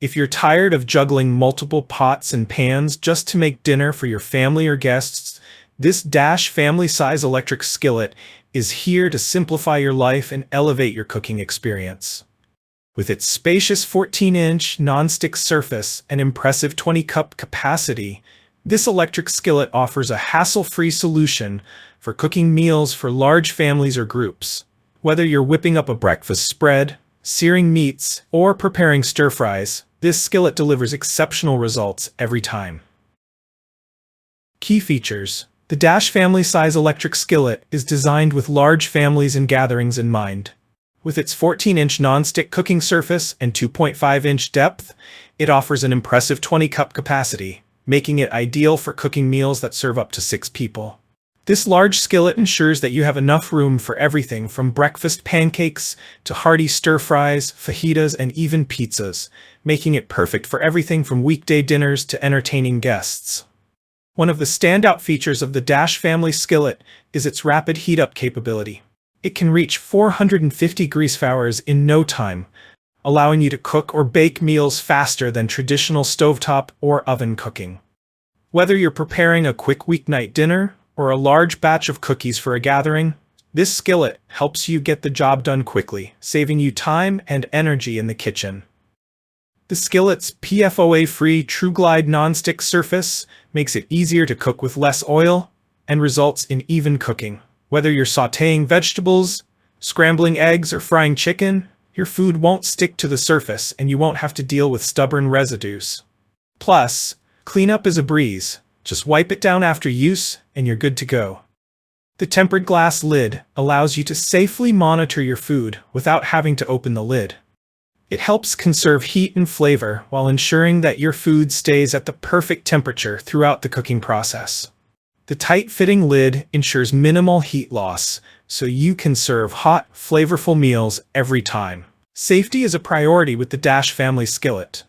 If you're tired of juggling multiple pots and pans just to make dinner for your family or guests, this Dash family-size electric skillet is here to simplify your life and elevate your cooking experience. With its spacious 14-inch nonstick surface and impressive 20-cup capacity, this electric skillet offers a hassle-free solution for cooking meals for large families or groups. Whether you're whipping up a breakfast spread, searing meats, or preparing stir-fries, this skillet delivers exceptional results every time. Key features: the Dash family-size electric skillet is designed with large families and gatherings in mind. With its 14-inch non-stick cooking surface and 2.5-inch depth, it offers an impressive 20-cup capacity, making it ideal for cooking meals that serve up to 6 people. This large skillet ensures that you have enough room for everything from breakfast pancakes to hearty stir-fries, fajitas, and even pizzas, making it perfect for everything from weekday dinners to entertaining guests. One of the standout features of the Dash family skillet is its rapid heat-up capability. It can reach 450 degrees Fahrenheit in no time, allowing you to cook or bake meals faster than traditional stovetop or oven cooking. Whether you're preparing a quick weeknight dinner or a large batch of cookies for a gathering, this skillet helps you get the job done quickly, saving you time and energy in the kitchen. The skillet's PFOA-free TruGlide non-stick surface makes it easier to cook with less oil and results in even cooking. Whether you're sautéing vegetables, scrambling eggs, or frying chicken, your food won't stick to the surface and you won't have to deal with stubborn residues. Plus, cleanup is a breeze. Just wipe it down after use and you're good to go. The tempered glass lid allows you to safely monitor your food without having to open the lid. It helps conserve heat and flavor while ensuring that your food stays at the perfect temperature throughout the cooking process. The tight-fitting lid ensures minimal heat loss, so you can serve hot, flavorful meals every time. Safety is a priority with the Dash family skillet.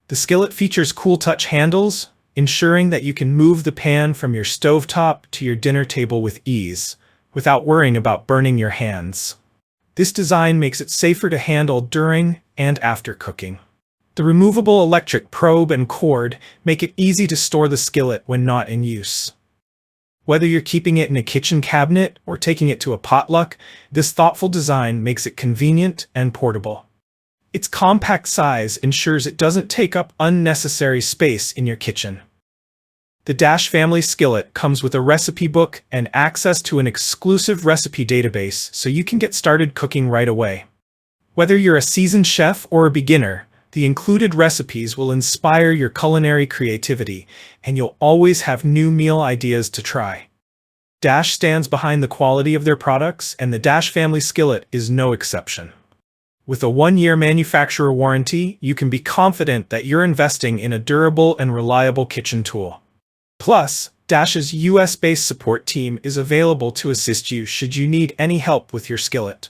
The skillet features cool touch handles, ensuring that you can move the pan from your stovetop to your dinner table with ease, without worrying about burning your hands. This design makes it safer to handle during and after cooking. The removable electric probe and cord make it easy to store the skillet when not in use. Whether you're keeping it in a kitchen cabinet or taking it to a potluck, this thoughtful design makes it convenient and portable. Its compact size ensures it doesn't take up unnecessary space in your kitchen. The Dash family skillet comes with a recipe book and access to an exclusive recipe database so you can get started cooking right away. Whether you're a seasoned chef or a beginner, the included recipes will inspire your culinary creativity, and you'll always have new meal ideas to try. Dash stands behind the quality of their products, and the Dash family skillet is no exception. With a 1-year manufacturer warranty, you can be confident that you're investing in a durable and reliable kitchen tool. Plus, Dash's US-based support team is available to assist you should you need any help with your skillet.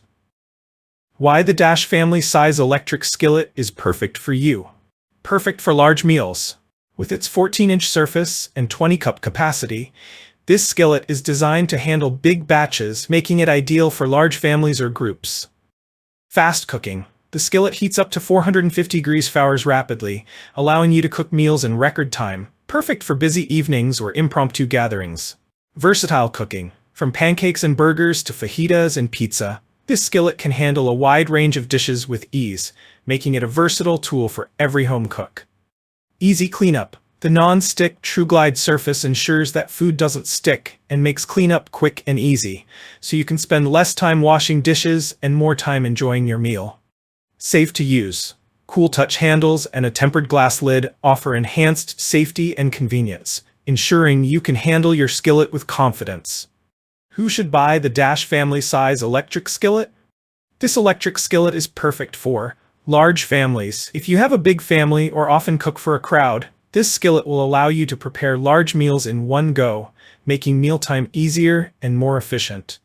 Why the Dash family-size electric skillet is perfect for you. Perfect for large meals. With its 14-inch surface and 20-cup capacity, this skillet is designed to handle big batches, making it ideal for large families or groups. Fast cooking. The skillet heats up to 450 degrees Fahrenheit rapidly, allowing you to cook meals in record time, perfect for busy evenings or impromptu gatherings. Versatile cooking. From pancakes and burgers to fajitas and pizza, this skillet can handle a wide range of dishes with ease, making it a versatile tool for every home cook. Easy cleanup. The non-stick TruGlide surface ensures that food doesn't stick and makes cleanup quick and easy, so you can spend less time washing dishes and more time enjoying your meal. Safe to use. Cool touch handles and a tempered glass lid offer enhanced safety and convenience, ensuring you can handle your skillet with confidence. Who should buy the Dash family-size electric skillet? This electric skillet is perfect for large families. If you have a big family or often cook for a crowd, this skillet will allow you to prepare large meals in one go, making mealtime easier and more efficient.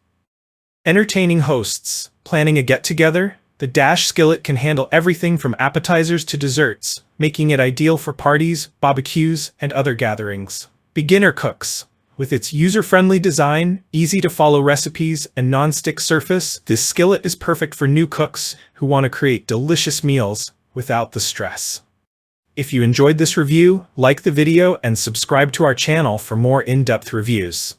Entertaining hosts. Planning a get-together? The Dash skillet can handle everything from appetizers to desserts, making it ideal for parties, barbecues, and other gatherings. Beginner cooks. With its user-friendly design, easy-to-follow recipes, and non-stick surface, this skillet is perfect for new cooks who want to create delicious meals without the stress. If you enjoyed this review, like the video and subscribe to our channel for more in-depth reviews.